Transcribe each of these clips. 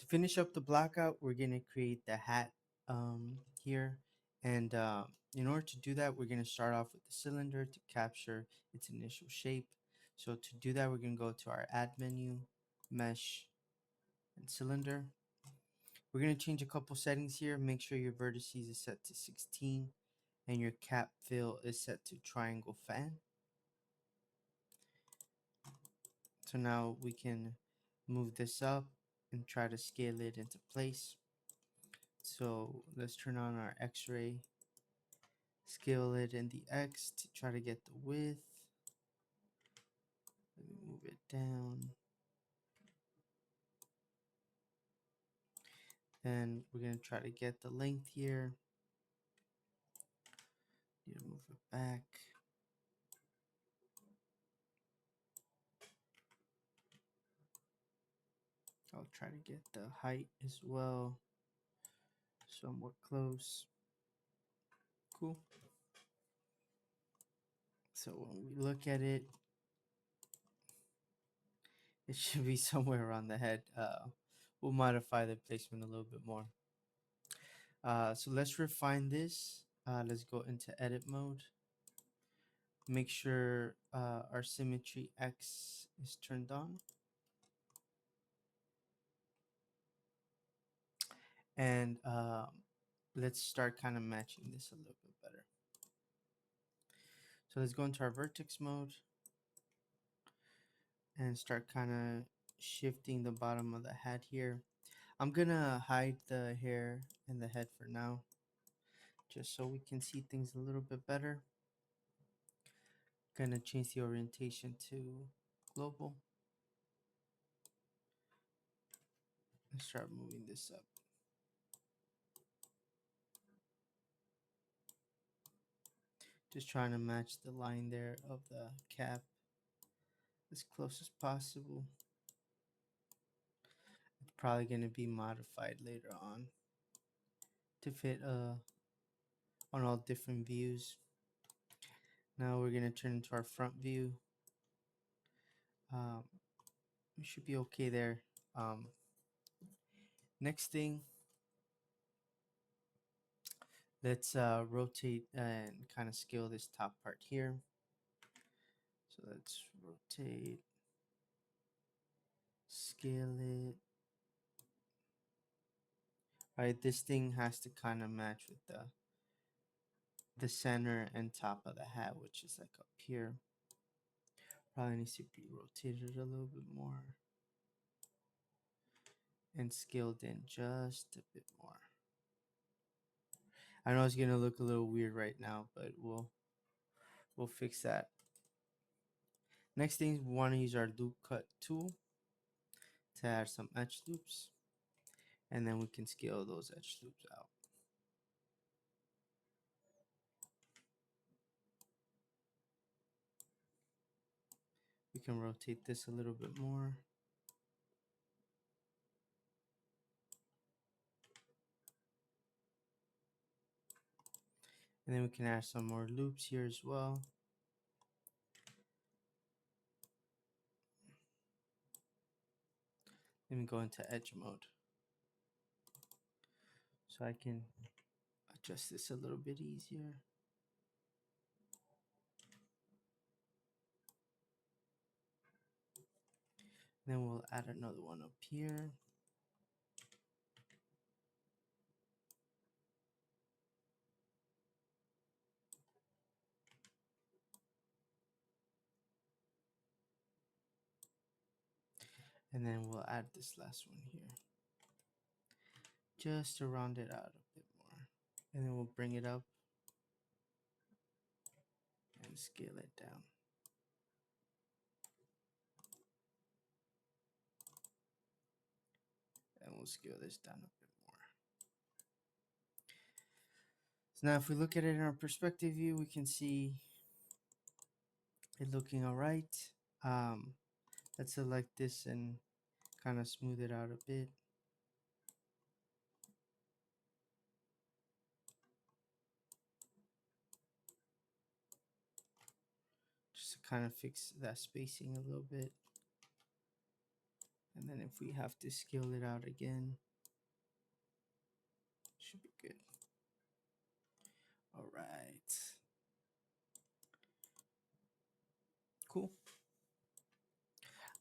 To finish up the blockout, we're going to create the hat here. And in order to do that, we're going to start off with the cylinder to capture its initial shape. So to do that, we're going to go to our add menu, mesh, and cylinder. We're going to change a couple settings here. Make sure your vertices is set to 16 and your cap fill is set to triangle fan. So now we can move this up and try to scale it into place. So let's turn on our X-ray, scale it in the X to try to get the width. Let me move it down. Then we're going to try to get the length here. Need to move it back. I'll try to get the height as well, somewhat close. Cool. So when we look at it, it should be somewhere around the head. We'll modify the placement a little bit more. So let's refine this. Let's go into edit mode. Make sure our symmetry X is turned on. And let's start kind of matching this a little bit better. So let's go into our vertex mode and start kind of shifting the bottom of the hat here. I'm gonna hide the hair and the head for now, just so we can see things a little bit better. Gonna change the orientation to global and start moving this up. Just trying to match the line there of the cap as close as possible. It's probably going to be modified later on to fit on all different views. Now we're going to turn into our front view. We should be okay there. Next thing, let's rotate and kind of scale this top part here. So let's rotate, scale it. All right, this thing has to kind of match with the center and top of the hat, which is like up here. Probably needs to be rotated a little bit more and scaled in just a bit more. I know it's gonna look a little weird right now, but we'll fix that. Next thing, we want to use our loop cut tool to add some edge loops, and then we can scale those edge loops out. We can rotate this a little bit more. And then we can add some more loops here as well. Let me go into edge mode so I can adjust this a little bit easier. Then we'll add another one up here. And then we'll add this last one here, just to round it out a bit more. And then we'll bring it up and scale it down. And we'll scale this down a bit more. So now if we look at it in our perspective view, we can see it looking all right. Let's select this and kind of smooth it out a bit. Just to kind of fix that spacing a little bit. And then if we have to scale it out again, should be good. All right. Cool.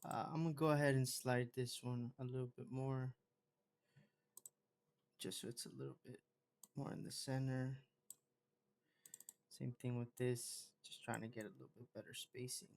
I'm gonna go ahead and slide this one a little bit more, just so it's a little bit more in the center. Same thing with this, just trying to get a little bit better spacing.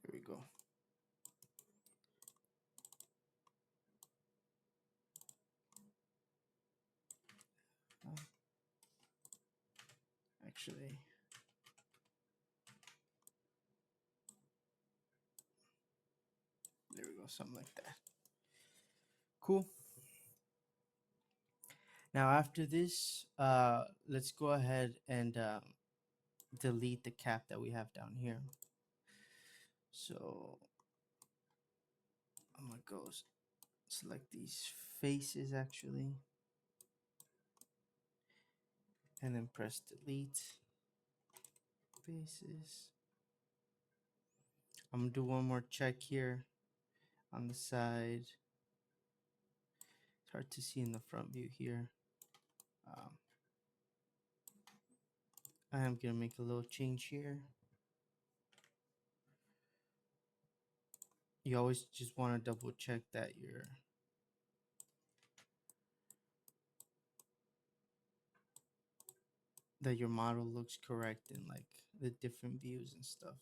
There we go. Uh, Actually, there we go, something like that. Cool. Now after this, let's go ahead and delete the cap that we have down here. So I'm gonna go select these faces actually, and then press delete faces. I'm gonna do one more check here on the side. It's hard to see in the front view here. Um, I am gonna make a little change here. You always just want to double check that your model looks correct in like the different views and stuff.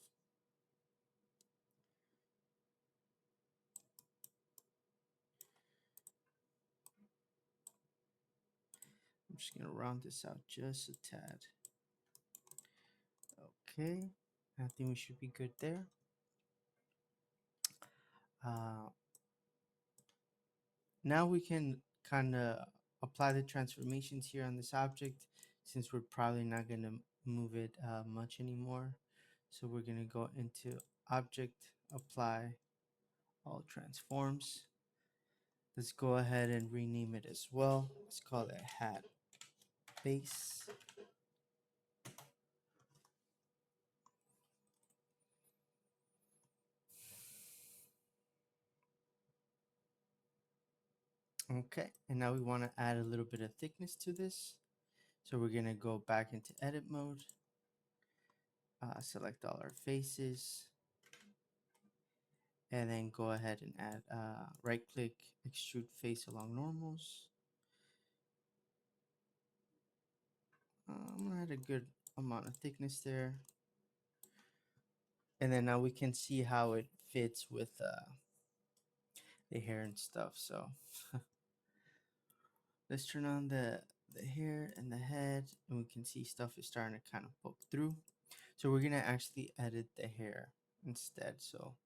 I'm just gonna round this out just a tad. Okay, I think we should be good there. Uh, Now we can kind of apply the transformations here on this object, since we're probably not going to move it much anymore. So we're going to go into object, apply all transforms. Let's go ahead and rename it as well. Let's call it hat base. Okay, and now we want to add a little bit of thickness to this. So we're going to go back into edit mode, select all our faces, and then go ahead and add right click, extrude face along normals. I'm gonna add a good amount of thickness there, and then now we can see how it fits with the hair and stuff. So let's turn on the hair and the head, and we can see stuff is starting to kind of poke through. So we're gonna actually edit the hair instead. So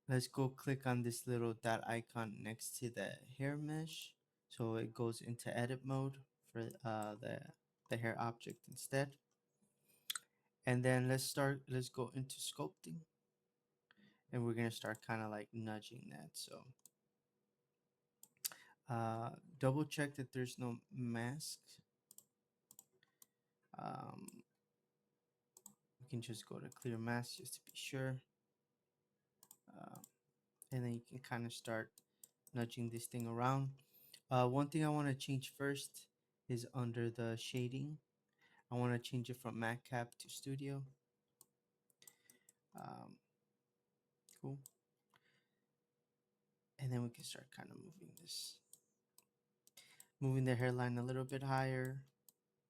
let's go click on this little dot icon next to the hair mesh, so it goes into edit mode for the hair object instead. And then let's go into sculpting, and we're gonna start kind of like nudging that. So double check that there's no mask. um, we can just go to clear mask just to be sure. uh, and then you can kind of start nudging this thing around. One thing I want to change first is under the shading. I want to change it from matte cap to studio. um, cool. And then we can start kind of moving the hairline a little bit higher,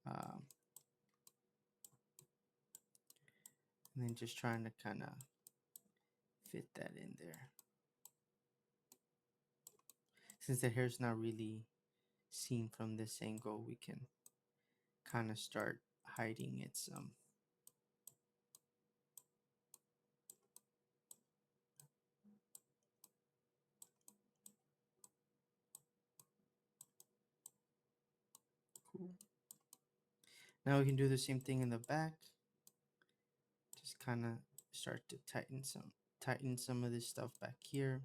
um, and then just trying to kind of fit that in there. Since the hair's not really seen from this angle, we can kind of start hiding it some. Cool. Now we can do the same thing in the back. Just kind of start to tighten some of this stuff back here.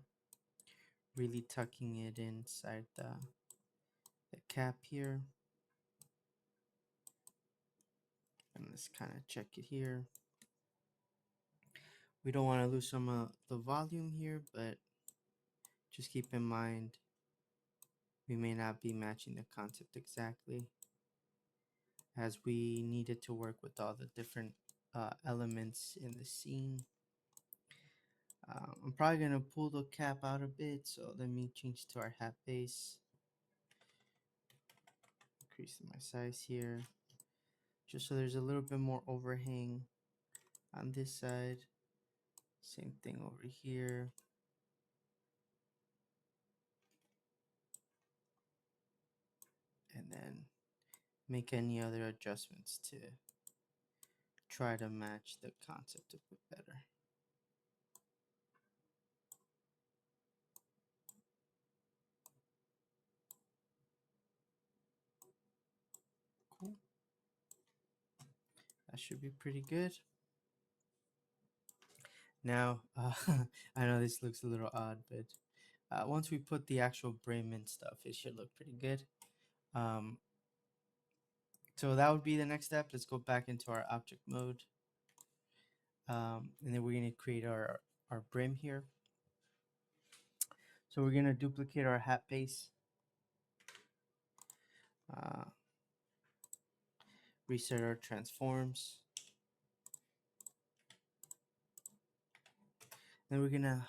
Really tucking it inside the cap here. And let's kind of check it here. We don't want to lose some of the volume here, but just keep in mind we may not be matching the concept exactly, as we needed to work with all the different elements in the scene. I'm probably going to pull the cap out a bit, so let me change to our hat base. Increase my size here, just so there's a little bit more overhang on this side. Same thing over here. And then make any other adjustments to try to match the concept a bit better. Cool. That should be pretty good. Now, I know this looks a little odd, but once we put the actual brim and stuff, it should look pretty good. Um, so that would be the next step. Let's go back into our object mode. And then we're going to create our brim here. So we're going to duplicate our hat base. Reset our transforms. Then we're going to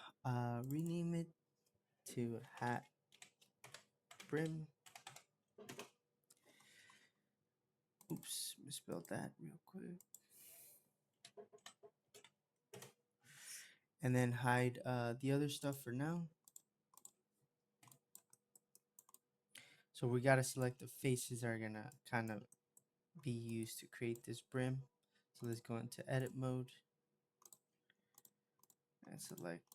rename it to hat brim. Oops, misspelled that real quick. And then hide the other stuff for now. So we got to select the faces that are going to kind of be used to create this brim. So let's go into edit mode and select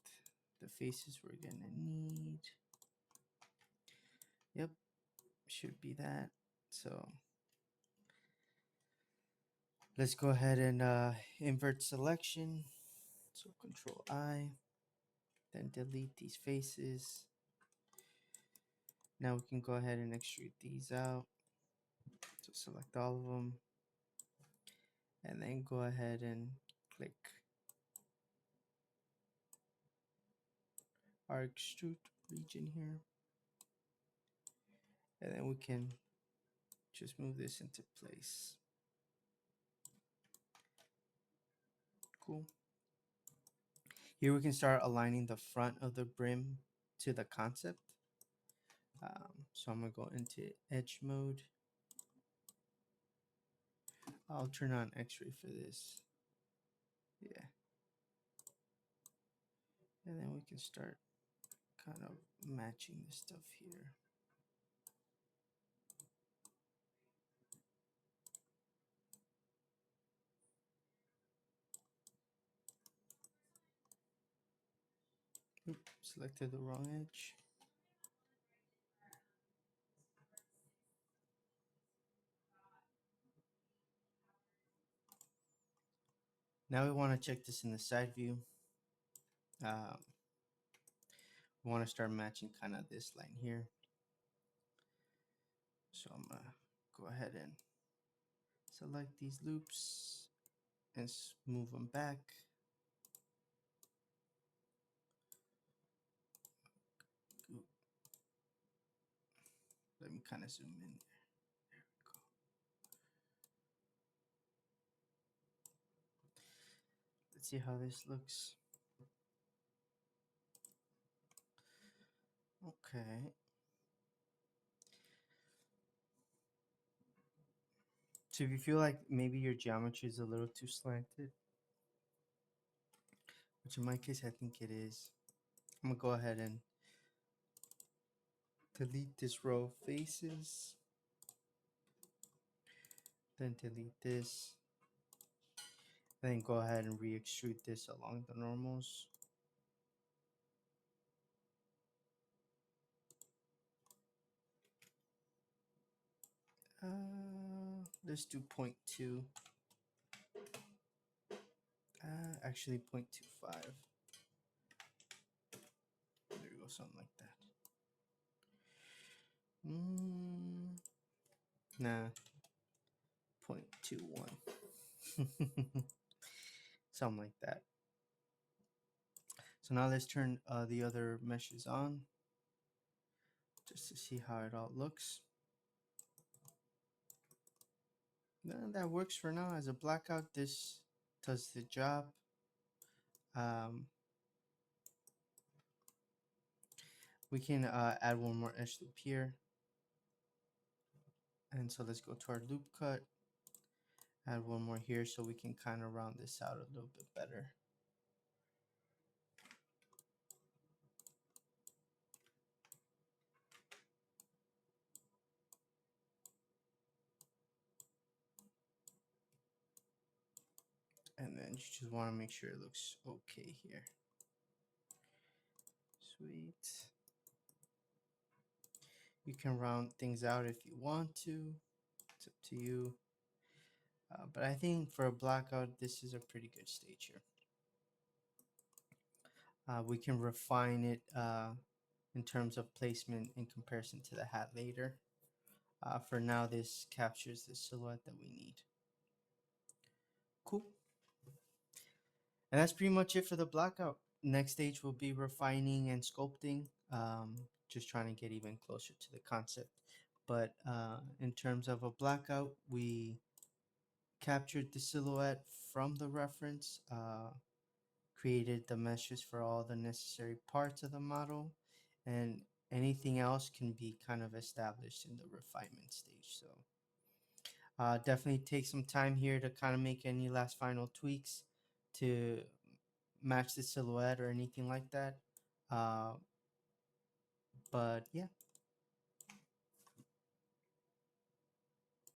the faces we're going to need. Yep, should be that. So let's go ahead and invert selection. So Control I, then delete these faces. Now we can go ahead and extrude these out. So select all of them, and then go ahead and click our extrude region here. And then we can just move this into place. Cool. Here we can start aligning the front of the brim to the concept. So I'm going to go into edge mode. I'll turn on X-ray for this. Yeah. And then we can start kind of matching the stuff here. Oops, selected the wrong edge. Now we want to check this in the side view. We want to start matching kind of this line here. So I'm going to go ahead and select these loops and move them back. Let me kind of zoom in. There we go. Let's see how this looks. Okay. So if you feel like maybe your geometry is a little too slanted, which in my case I think it is, I'm gonna go ahead and delete this row of faces, then delete this, then go ahead and re-extrude this along the normals. let's do point 0.2. Actually 0.25. There we go, something like that. Nah, 0.21. Something like that. So now let's turn the other meshes on just to see how it all looks. That works for now. As a blackout, this does the job. Um, we can add one more edge loop here. And so let's go to our loop cut. Add one more here so we can kind of round this out a little bit better. And then you just want to make sure it looks okay here. Sweet. You can round things out if you want to. It's up to you. But I think for a blackout, this is a pretty good stage here. We can refine it in terms of placement in comparison to the hat later. For now, this captures the silhouette that we need. Cool. And that's pretty much it for the blackout. Next stage will be refining and sculpting, just trying to get even closer to the concept. But in terms of a blackout, we captured the silhouette from the reference, created the meshes for all the necessary parts of the model, and anything else can be kind of established in the refinement stage. So definitely take some time here to kind of make any last final tweaks to match the silhouette or anything like that. Uh, but yeah,